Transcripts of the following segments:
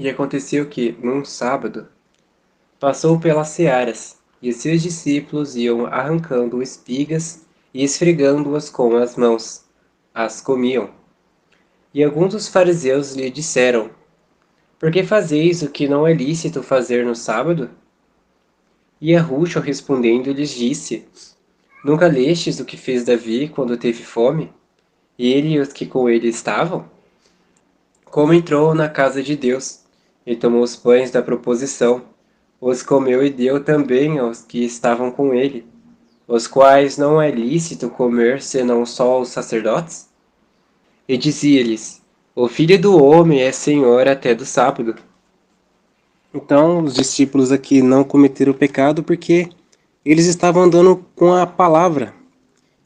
E aconteceu que, num sábado, passou pelas searas, e os seus discípulos iam arrancando espigas e esfregando-as com as mãos. As comiam. E alguns dos fariseus lhe disseram: Por que fazeis o que não é lícito fazer no sábado? E Arruxo respondendo lhes disse: Nunca lestes o que fez Davi quando teve fome, ele e os que com ele estavam? Como entrou na casa de Deus, e tomou os pães da proposição, os comeu e deu também aos que estavam com ele, os quais não é lícito comer senão só os sacerdotes? E dizia-lhes: O Filho do Homem é Senhor até do sábado. Então, os discípulos aqui não cometeram o pecado porque eles estavam andando com a palavra,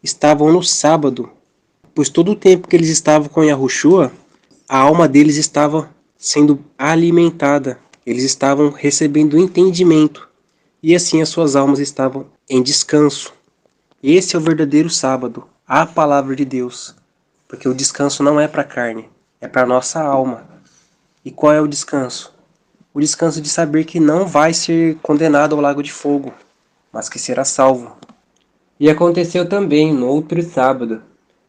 estavam no sábado, pois todo o tempo que eles estavam com Yahushua, a alma deles estava sendo alimentada, eles estavam recebendo entendimento, e assim as suas almas estavam em descanso. Esse é o verdadeiro sábado, a palavra de Deus, porque o descanso não é para a carne, é para a nossa alma. E qual é o descanso? O descanso de saber que não vai ser condenado ao lago de fogo, mas que será salvo. E aconteceu também no outro sábado,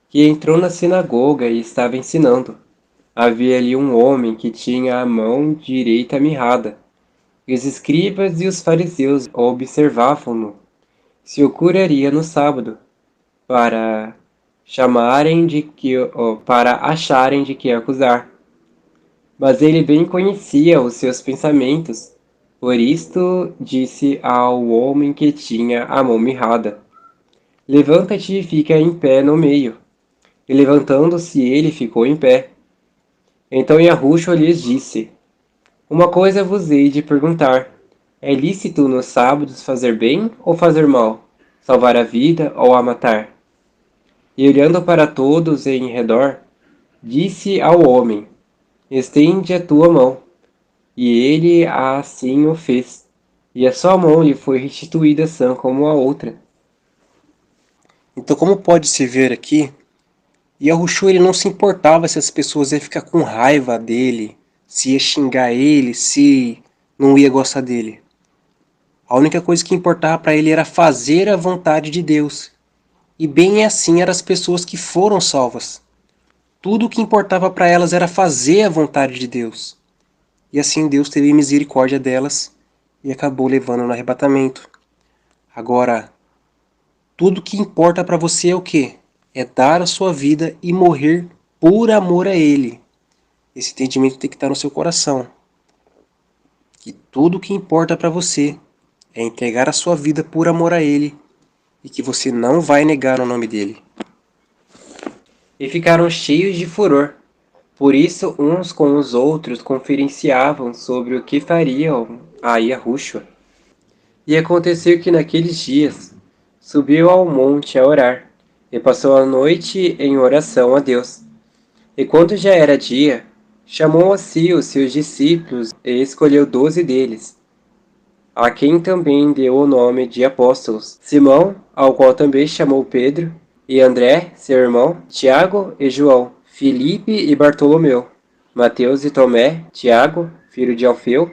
que entrou na sinagoga e estava ensinando. Havia ali um homem que tinha a mão direita mirrada, e os escribas e os fariseus observavam-no, se o curaria no sábado, para para acharem de que acusar. Mas ele bem conhecia os seus pensamentos, por isto disse ao homem que tinha a mão mirrada: Levanta-te e fica em pé no meio. E levantando-se ele ficou em pé. Então Yahushua lhes disse: Uma coisa vos hei de perguntar: é lícito nos sábados fazer bem ou fazer mal? Salvar a vida ou a matar? E olhando para todos em redor, disse ao homem: Estende a tua mão. E ele assim o fez. E a sua mão lhe foi restituída sã como a outra. Então, como pode se ver aqui, Yahushua ele não se importava se as pessoas iam ficar com raiva dele, se ia xingar ele, se não ia gostar dele. A única coisa que importava para ele era fazer a vontade de Deus. E bem assim eram as pessoas que foram salvas. Tudo o que importava para elas era fazer a vontade de Deus. E assim Deus teve misericórdia delas e acabou levando no arrebatamento. Agora, tudo que importa para você é o quê? É dar a sua vida e morrer por amor a Ele. Esse entendimento tem que estar no seu coração. Que tudo que importa para você é entregar a sua vida por amor a Ele e que você não vai negar o nome dele. E ficaram cheios de furor. Por isso, uns com os outros conferenciavam sobre o que fariam a Yahushua. E aconteceu que naqueles dias subiu ao monte a orar, e passou a noite em oração a Deus. E quando já era dia, chamou a si os seus discípulos e escolheu 12 deles, a quem também deu o nome de apóstolos: Simão, ao qual também chamou Pedro, e André, seu irmão, Tiago e João, Filipe e Bartolomeu, Mateus e Tomé, Tiago, filho de Alfeu,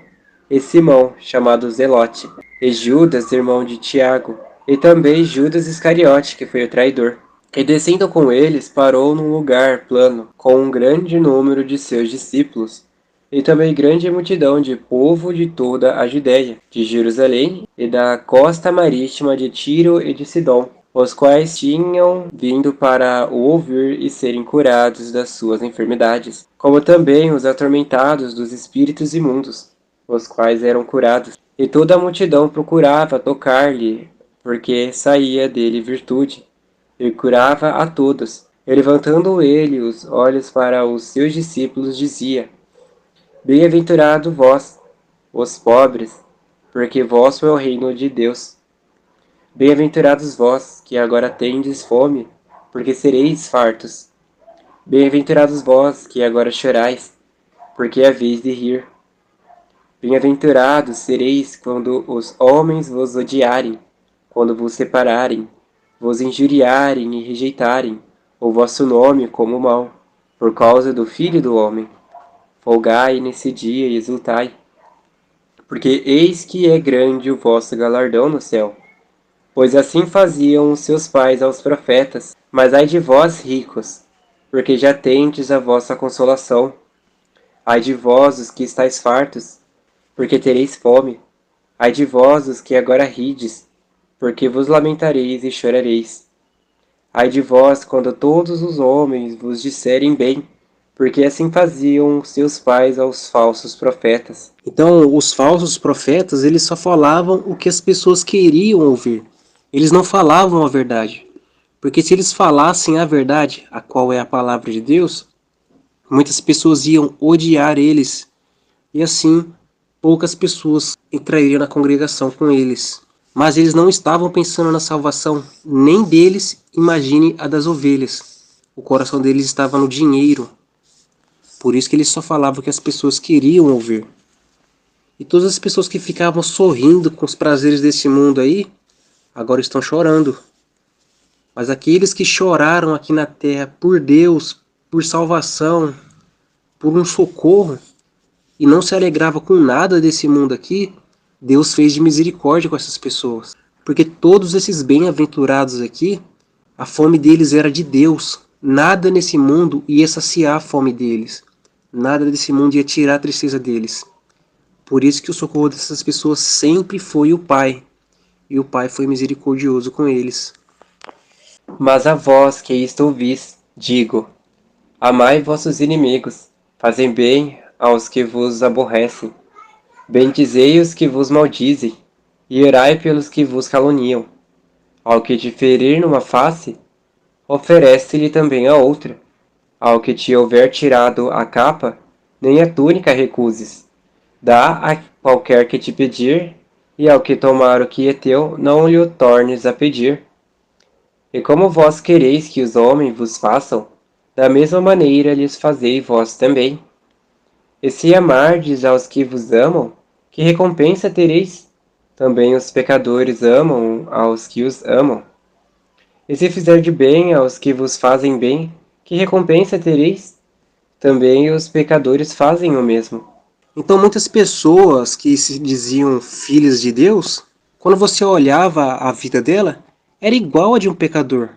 e Simão, chamado Zelote, e Judas, irmão de Tiago, e também Judas Iscariote, que foi o traidor. E descendo com eles, parou num lugar plano, com um grande número de seus discípulos, e também grande multidão de povo de toda a Judéia, de Jerusalém e da costa marítima de Tiro e de Sidom, os quais tinham vindo para o ouvir e serem curados das suas enfermidades, como também os atormentados dos espíritos imundos, os quais eram curados. E toda a multidão procurava tocar-lhe, porque saía dele virtude, e curava a todos. E levantando ele os olhos para os seus discípulos, dizia: Bem-aventurado vós, os pobres, porque vosso é o reino de Deus. Bem-aventurados vós, que agora tendes fome, porque sereis fartos. Bem-aventurados vós, que agora chorais, porque é vez de rir. Bem-aventurados sereis quando os homens vos odiarem, quando vos separarem, vos injuriarem e rejeitarem o vosso nome como mal, por causa do Filho do Homem. Folgai nesse dia e exultai, porque eis que é grande o vosso galardão no céu. Pois assim faziam os seus pais aos profetas. Mas ai de vós, ricos, porque já tendes a vossa consolação. Ai de vós, os que estáis fartos, porque tereis fome. Ai de vós, os que agora rides, porque vos lamentareis e chorareis. Ai de vós, quando todos os homens vos disserem bem, porque assim faziam seus pais aos falsos profetas. Então, os falsos profetas, eles só falavam o que as pessoas queriam ouvir. Eles não falavam a verdade. Porque se eles falassem a verdade, a qual é a palavra de Deus, muitas pessoas iam odiar eles. E assim, poucas pessoas entrariam na congregação com eles. Mas eles não estavam pensando na salvação, nem deles, imagine a das ovelhas. O coração deles estava no dinheiro. Por isso que eles só falavam o que as pessoas queriam ouvir. E todas as pessoas que ficavam sorrindo com os prazeres desse mundo aí, agora estão chorando. Mas aqueles que choraram aqui na terra por Deus, por salvação, por um socorro, e não se alegrava com nada desse mundo aqui, Deus fez de misericórdia com essas pessoas. Porque todos esses bem-aventurados aqui, a fome deles era de Deus. Nada nesse mundo ia saciar a fome deles. Nada desse mundo ia tirar a tristeza deles. Por isso que o socorro dessas pessoas sempre foi o Pai. E o Pai foi misericordioso com eles. Mas a vós que isto ouvis, digo: amai vossos inimigos, fazem bem aos que vos aborrecem, bendizei os que vos maldizem, e orai pelos que vos caluniam. Ao que te ferir numa face, oferece-lhe também a outra. Ao que te houver tirado a capa, nem a túnica recuses. Dá a qualquer que te pedir, e ao que tomar o que é teu, não lhe o tornes a pedir. E como vós quereis que os homens vos façam, da mesma maneira lhes fazei vós também. E se amardes aos que vos amam, que recompensa tereis? Também os pecadores amam aos que os amam. E se fizer de bem aos que vos fazem bem, que recompensa tereis? Também os pecadores fazem o mesmo. Então muitas pessoas que se diziam filhas de Deus, quando você olhava a vida dela, era igual a de um pecador.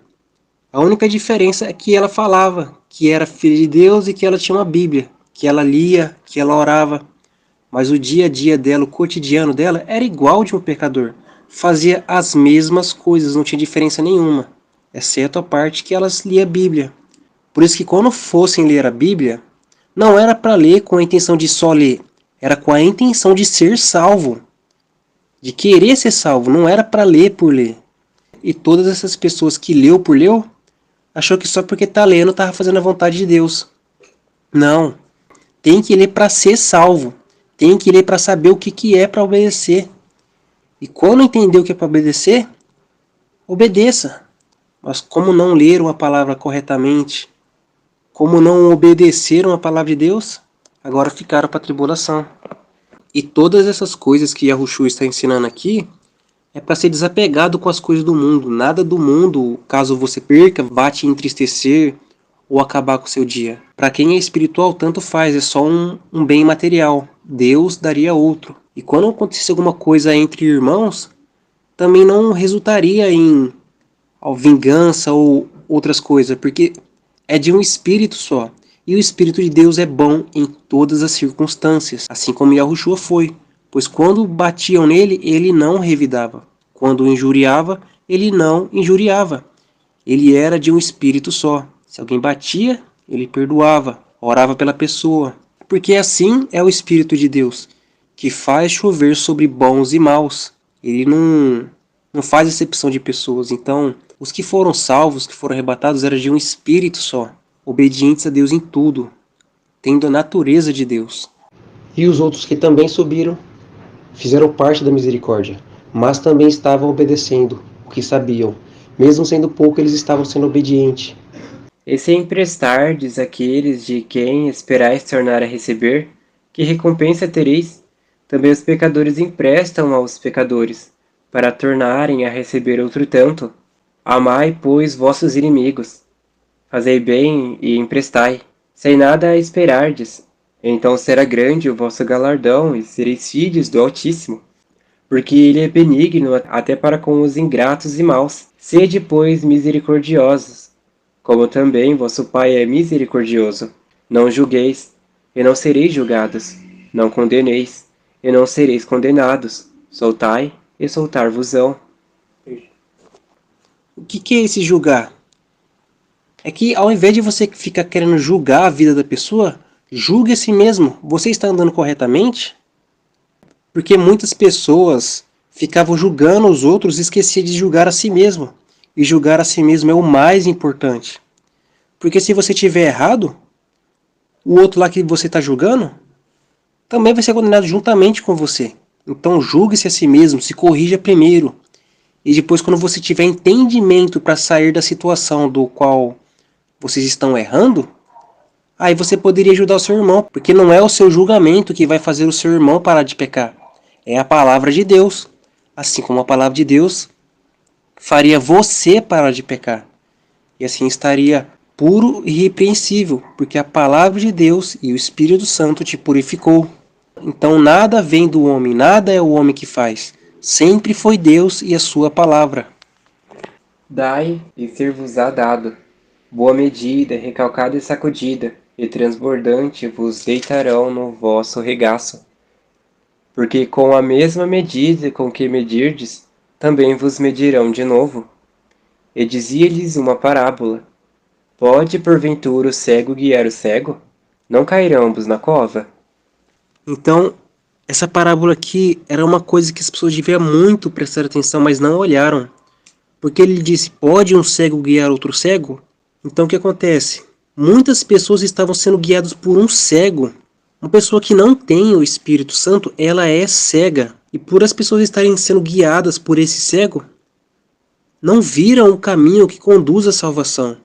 A única diferença é que ela falava que era filha de Deus e que ela tinha uma Bíblia, que ela lia, que ela orava. Mas o dia a dia dela, o cotidiano dela, era igual de um pecador. Fazia as mesmas coisas, não tinha diferença nenhuma, exceto a parte que elas lia a Bíblia. Por isso que quando fossem ler a Bíblia, não era para ler com a intenção de só ler, era com a intenção de ser salvo, de querer ser salvo, não era para ler por ler. E todas essas pessoas que leu por leu, achou que só porque tá lendo estava fazendo a vontade de Deus. Não, tem que ler para ser salvo, tem que ler para saber o que é para obedecer. E quando entender o que é para obedecer, obedeça. Mas como não leram a palavra corretamente, como não obedeceram a palavra de Deus, agora ficaram para a tribulação. E todas essas coisas que Yahushua está ensinando aqui é para ser desapegado com as coisas do mundo. Nada do mundo, caso você perca, vá te entristecer ou acabar com o seu dia. Para quem é espiritual, tanto faz, é só um bem material. Deus daria outro. E quando acontecesse alguma coisa entre irmãos, também não resultaria em vingança ou outras coisas, porque é de um espírito só. E o Espírito de Deus é bom em todas as circunstâncias, assim como Yahushua foi. Pois quando batiam nele, ele não revidava. Quando injuriava, ele não injuriava. Ele era de um espírito só. Se alguém batia, ele perdoava, orava pela pessoa. Porque assim é o Espírito de Deus, que faz chover sobre bons e maus. Ele não faz exceção de pessoas. Então, os que foram salvos, que foram arrebatados, eram de um espírito só, obedientes a Deus em tudo, tendo a natureza de Deus. E os outros que também subiram, fizeram parte da misericórdia, mas também estavam obedecendo o que sabiam. Mesmo sendo pouco, eles estavam sendo obedientes. E se emprestardes àqueles de quem esperais tornar a receber, que recompensa tereis? Também os pecadores emprestam aos pecadores, para tornarem a receber outro tanto. Amai, pois, vossos inimigos. Fazei bem e emprestai, sem nada a esperardes, Então será grande o vosso galardão, e sereis filhos do Altíssimo, porque ele é benigno até para com os ingratos e maus. Sede, pois, misericordiosos, como também vosso Pai é misericordioso. Não julgueis, e não sereis julgados. Não condeneis, e não sereis condenados. Soltai, e soltar-vos-ão. O que é esse julgar? É que ao invés de você ficar querendo julgar a vida da pessoa, julgue a si mesmo. Você está andando corretamente? Porque muitas pessoas ficavam julgando os outros e esqueciam de julgar a si mesmo. E julgar a si mesmo é o mais importante. Porque se você tiver errado, o outro lá que você está julgando também vai ser condenado juntamente com você. Então julgue-se a si mesmo, se corrija primeiro. E depois, quando você tiver entendimento para sair da situação do qual vocês estão errando, aí você poderia ajudar o seu irmão, porque não é o seu julgamento que vai fazer o seu irmão parar de pecar. É a palavra de Deus. Assim como a palavra de Deus faria você parar de pecar. E assim estaria puro e irrepreensível, porque a palavra de Deus e o Espírito Santo te purificou. Então nada vem do homem, nada é o homem que faz. Sempre foi Deus e a sua palavra. Dai, e ser-vos-á dado. Boa medida, recalcada e sacudida, e transbordante vos deitarão no vosso regaço. Porque com a mesma medida com que medirdes, também vos medirão de novo. E dizia-lhes uma parábola: Pode porventura o cego guiar o cego? Não cairão ambos na cova? Então, essa parábola aqui era uma coisa que as pessoas deviam muito prestar atenção, mas não olharam. Porque ele disse, pode um cego guiar outro cego? Então o que acontece? Muitas pessoas estavam sendo guiadas por um cego. Uma pessoa que não tem o Espírito Santo, ela é cega. E por as pessoas estarem sendo guiadas por esse cego, não viram o caminho que conduz à salvação.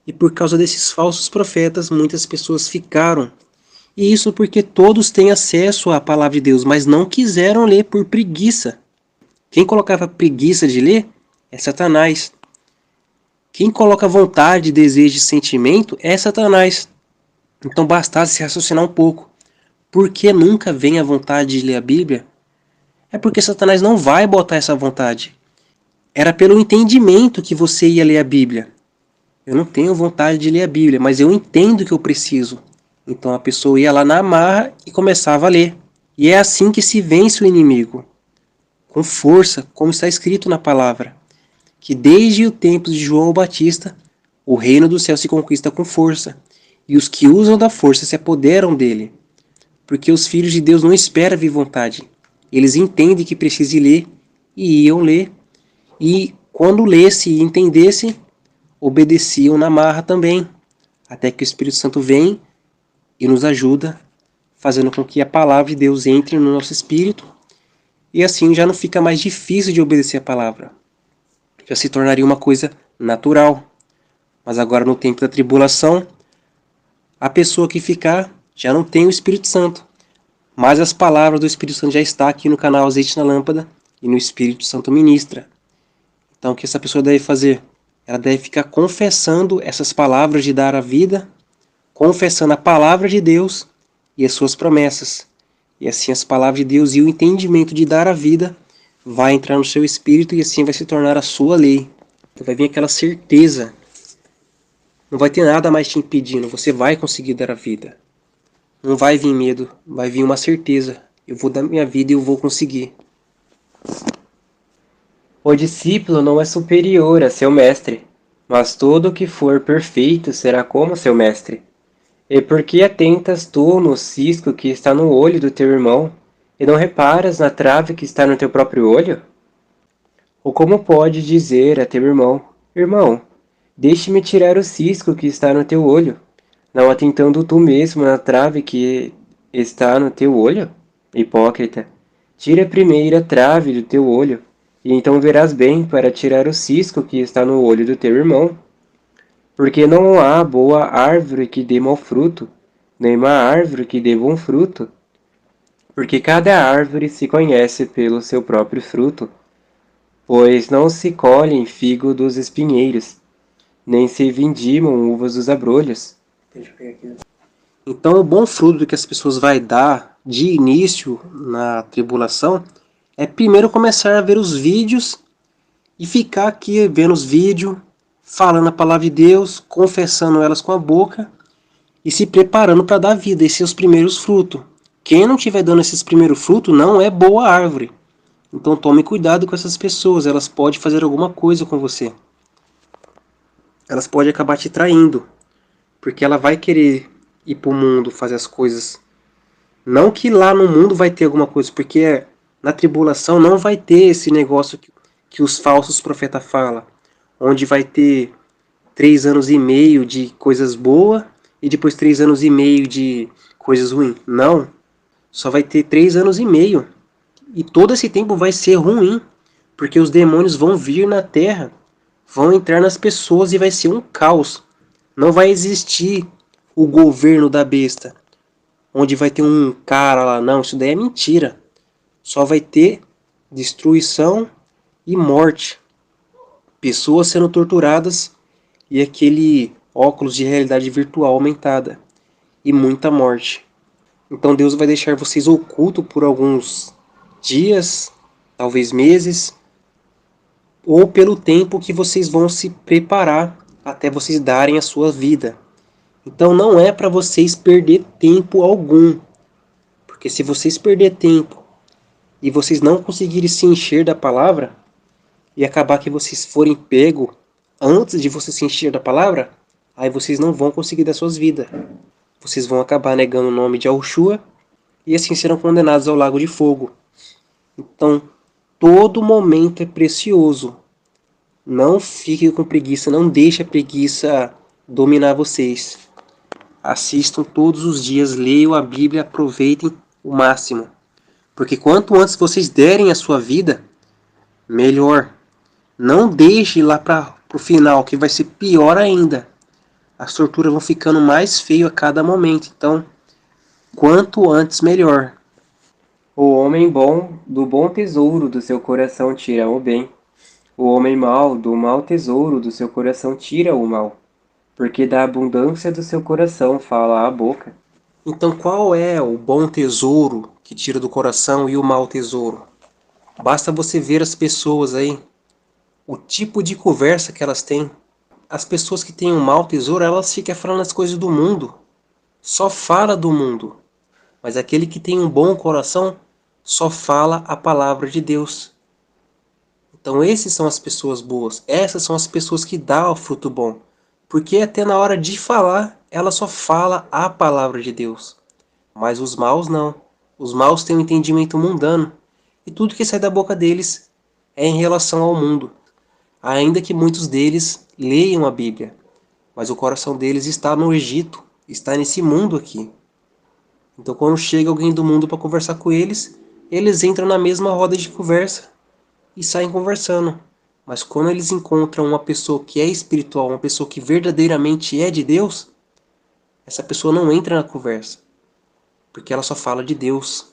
E por causa desses falsos profetas, muitas pessoas ficaram. E isso porque todos têm acesso à palavra de Deus, mas não quiseram ler por preguiça. Quem colocava preguiça de ler é Satanás. Quem coloca vontade, desejo e sentimento é Satanás. Então bastasse raciocinar um pouco. Por que nunca vem a vontade de ler a Bíblia? É porque Satanás não vai botar essa vontade. Era pelo entendimento que você ia ler a Bíblia. Eu não tenho vontade de ler a Bíblia, mas eu entendo que eu preciso. Então a pessoa ia lá na amarra e começava a ler. E é assim que se vence o inimigo. Com força, como está escrito na palavra. Que desde o tempo de João Batista, o reino do céu se conquista com força. E os que usam da força se apoderam dele. Porque os filhos de Deus não esperam vir vontade. Eles entendem que precisam ler e iam ler. E quando lesse e entendesse, obedeciam na marra também. Até que o Espírito Santo vem e nos ajuda, fazendo com que a palavra de Deus entre no nosso espírito. E assim já não fica mais difícil de obedecer a palavra. Já se tornaria uma coisa natural. Mas agora no tempo da tribulação, a pessoa que ficar já não tem o Espírito Santo. Mas as palavras do Espírito Santo já está aqui no canal Azeite na Lâmpada e no Espírito Santo ministra. Então o que essa pessoa deve fazer? Ela deve ficar confessando essas palavras de dar a vida, confessando a palavra de Deus e as suas promessas. E assim as palavras de Deus e o entendimento de dar a vida vai entrar no seu espírito e assim vai se tornar a sua lei. Então vai vir aquela certeza. Não vai ter nada mais te impedindo. Você vai conseguir dar a vida. Não vai vir medo. Vai vir uma certeza. Eu vou dar minha vida e eu vou conseguir. O discípulo não é superior a seu mestre, mas todo o que for perfeito será como seu mestre. E por que atentas tu no cisco que está no olho do teu irmão, e não reparas na trave que está no teu próprio olho? Ou como pode dizer a teu irmão, Irmão, deixe-me tirar o cisco que está no teu olho, não atentando tu mesmo na trave que está no teu olho? Hipócrita, tira primeiro a trave do teu olho, e então verás bem para tirar o cisco que está no olho do teu irmão. Porque não há boa árvore que dê mau fruto, nem má árvore que dê bom fruto. Porque cada árvore se conhece pelo seu próprio fruto, pois não se colhem figo dos espinheiros, nem se vindimam uvas dos abrolhos. Então, o bom fruto que as pessoas vai dar de início na tribulação é primeiro começar a ver os vídeos e ficar aqui vendo os vídeos, falando a palavra de Deus, confessando elas com a boca e se preparando para dar vida, esses são os primeiros frutos. Quem não estiver dando esses primeiros frutos não é boa árvore. Então tome cuidado com essas pessoas, elas podem fazer alguma coisa com você. Elas podem acabar te traindo, porque ela vai querer ir para o mundo fazer as coisas. Não que lá no mundo vai ter alguma coisa, porque na tribulação não vai ter esse negócio que os falsos profetas falam, onde vai ter 3 anos e meio de coisas boas e depois 3 anos e meio de coisas ruins. Não, só vai ter 3 anos e meio. E todo esse tempo vai ser ruim, porque os demônios vão vir na terra, vão entrar nas pessoas e vai ser um caos. Não vai existir o governo da besta, onde vai ter um cara lá. Não, isso daí é mentira. Só vai ter destruição e morte. Pessoas sendo torturadas e aquele óculos de realidade virtual aumentada. E muita morte. Então Deus vai deixar vocês ocultos por alguns dias, talvez meses, ou pelo tempo que vocês vão se preparar até vocês darem a sua vida. Então não é para vocês perder tempo algum, porque se vocês perder tempo e vocês não conseguirem se encher da palavra e acabar que vocês forem pego antes de vocês se encher da palavra, aí vocês não vão conseguir dar suas vidas. Vocês vão acabar negando o nome de Yahushua e assim serão condenados ao lago de fogo. Então, todo momento é precioso. Não fiquem com preguiça, não deixe a preguiça dominar vocês. Assistam todos os dias, leiam a Bíblia, aproveitem o máximo. Porque quanto antes vocês derem a sua vida, melhor. Não deixe lá para o final, que vai ser pior ainda. As torturas vão ficando mais feias a cada momento. Então, quanto antes, melhor. O homem bom do bom tesouro do seu coração tira o bem. O homem mau do mau tesouro do seu coração tira o mal. Porque da abundância do seu coração fala a boca. Então, qual é o bom tesouro que tira do coração e o mau tesouro? Basta você ver as pessoas aí, o tipo de conversa que elas têm. As pessoas que têm um mau tesouro, elas ficam falando as coisas do mundo. Só fala do mundo. Mas aquele que tem um bom coração só fala a palavra de Deus. Então esses são as pessoas boas. Essas são as pessoas que dão o fruto bom. Porque até na hora de falar, ela só fala a palavra de Deus. Mas os maus não. Os maus têm um entendimento mundano. E tudo que sai da boca deles é em relação ao mundo. Ainda que muitos deles leiam a Bíblia. Mas o coração deles está no Egito. Está nesse mundo aqui. Então quando chega alguém do mundo para conversar com eles, eles entram na mesma roda de conversa e saem conversando. Mas quando eles encontram uma pessoa que é espiritual, uma pessoa que verdadeiramente é de Deus, essa pessoa não entra na conversa, porque ela só fala de Deus.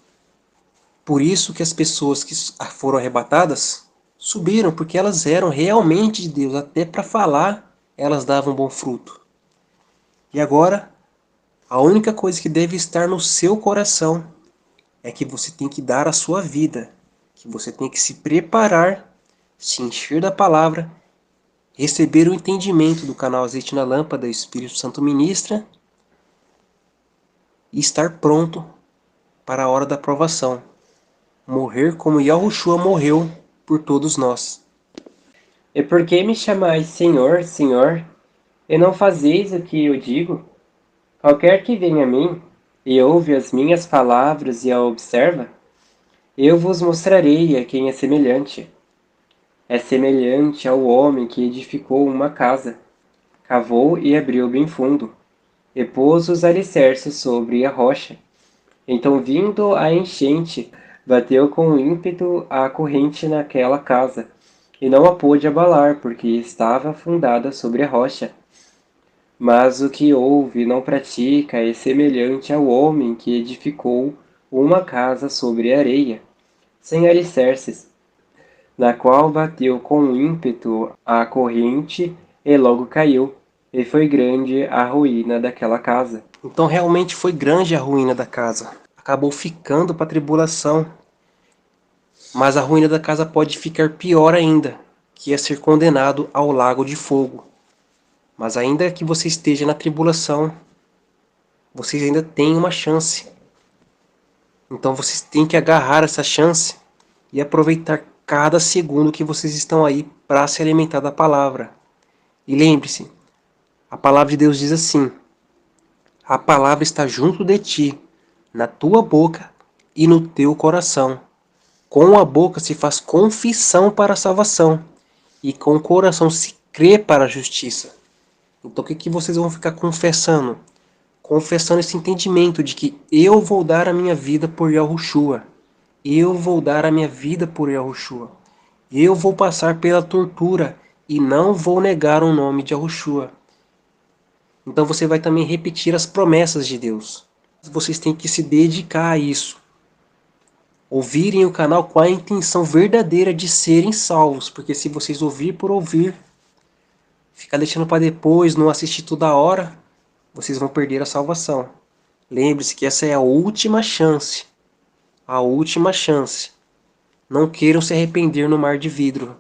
Por isso que as pessoas que foram arrebatadas subiram, porque elas eram realmente de Deus, até para falar elas davam bom fruto. E agora, a única coisa que deve estar no seu coração é que você tem que dar a sua vida, que você tem que se preparar, se encher da palavra, receber o entendimento do canal Azeite na Lâmpada, o Espírito Santo ministra, e estar pronto para a hora da provação. Morrer como Yahushua morreu por todos nós. E por que me chamais Senhor, Senhor, e não fazeis o que eu digo? Qualquer que venha a mim, e ouve as minhas palavras e a observa, eu vos mostrarei a quem é semelhante. É semelhante ao homem que edificou uma casa, cavou e abriu bem fundo, e pôs os alicerces sobre a rocha. Então, vindo a enchente, bateu com ímpeto a corrente naquela casa, e não a pôde abalar, porque estava fundada sobre a rocha. Mas o que ouve e não pratica é semelhante ao homem que edificou uma casa sobre areia, sem alicerces, na qual bateu com ímpeto a corrente e logo caiu, e foi grande a ruína daquela casa. Então realmente foi grande a ruína da casa. Acabou ficando para a tribulação. Mas a ruína da casa pode ficar pior ainda, que é ser condenado ao lago de fogo. Mas ainda que você esteja na tribulação, vocês ainda têm uma chance. Então vocês têm que agarrar essa chance e aproveitar cada segundo que vocês estão aí para se alimentar da palavra. E lembre-se, a palavra de Deus diz assim: a palavra está junto de ti, na tua boca e no teu coração. Com a boca se faz confissão para a salvação, e com o coração se crê para a justiça. Então o que vocês vão ficar confessando? Confessando esse entendimento de que eu vou dar a minha vida por Yahushua. Eu vou dar a minha vida por Yahushua. Eu vou passar pela tortura e não vou negar o nome de Yahushua. Então você vai também repetir as promessas de Deus. Vocês têm que se dedicar a isso. Ouvirem o canal com a intenção verdadeira de serem salvos. Porque se vocês ouvir por ouvir, ficar deixando para depois, não assistir toda hora, vocês vão perder a salvação. Lembre-se que essa é a última chance. A última chance. Não queiram se arrepender no mar de vidro.